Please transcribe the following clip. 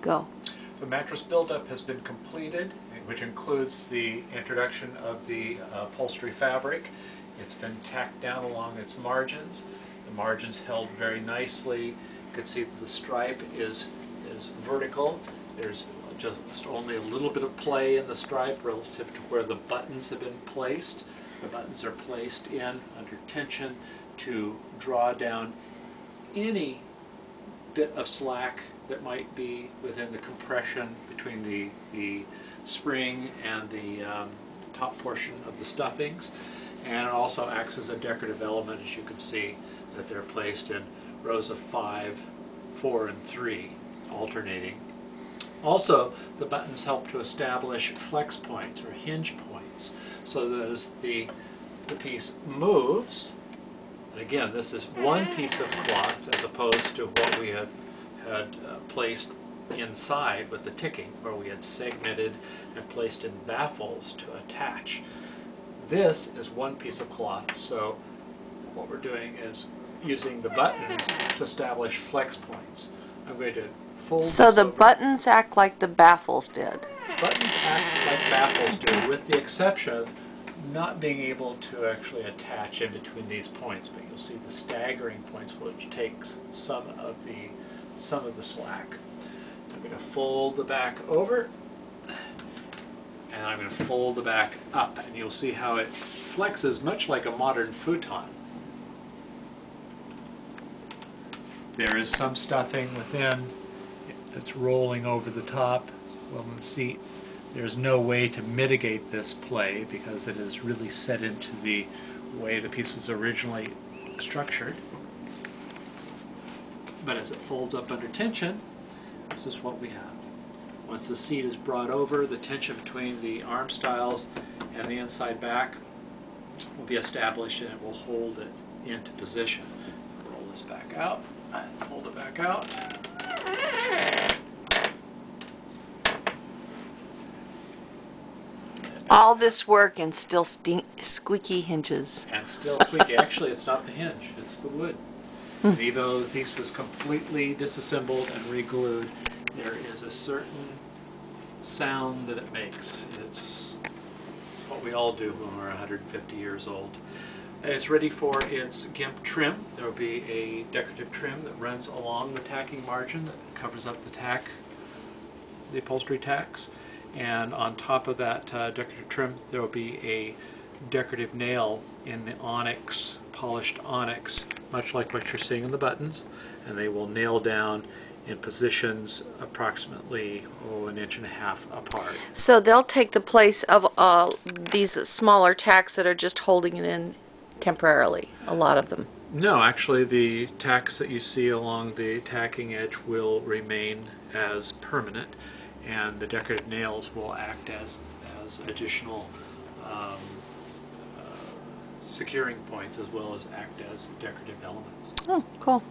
Go. The mattress buildup has been completed, which includes the introduction of the upholstery fabric. It's been tacked down along its margins. The margins held very nicely. You can see that the stripe is vertical. There's just only a little bit of play in the stripe relative to where the buttons have been placed. The buttons are placed in under tension to draw down any bit of slack that might be within the compression between the spring and the top portion of the stuffings. And it also acts as a decorative element, as you can see that they're placed in rows of 5, 4, and 3, alternating. Also, the buttons help to establish flex points or hinge points, so that as the piece moves, and again, this is one piece of cloth as opposed to what we had placed inside with the ticking, where we had segmented and placed in baffles to attach. This is one piece of cloth, so what we're doing is using the buttons to establish flex points. I'm going to fold So this the over. buttons act like the baffles did. Buttons act like baffles do, with the exception of not being able to actually attach in between these points, but you'll see the staggering points, which takes some of the slack. I'm going to fold the back over, and I'm going to fold the back up, and you'll see how it flexes much like a modern futon. There is some stuffing within that's rolling over the top of the seat. There's no way to mitigate this play because it is really set into the way the piece was originally structured. But as it folds up under tension, this is what we have. Once the seat is brought over, the tension between the arm stiles and the inside back will be established, and it will hold it into position. Roll this back out, hold it back out. All this work and still squeaky hinges. And still squeaky. Actually, it's not the hinge, it's the wood. And even though the piece was completely disassembled and re-glued, there is a certain sound that it makes. It's what we all do when we're 150 years old. And it's ready for its GIMP trim. There will be a decorative trim that runs along the tacking margin that covers up the upholstery tacks. And on top of that decorative trim, there will be a decorative nail in the onyx, polished onyx, much like what you're seeing in the buttons, and they will nail down in positions approximately 1.5 inches apart. So they'll take the place of these smaller tacks that are just holding it in temporarily, a lot of them. No, actually the tacks that you see along the tacking edge will remain as permanent, and the decorative nails will act as additional securing points, as well as act as decorative elements. Oh, cool.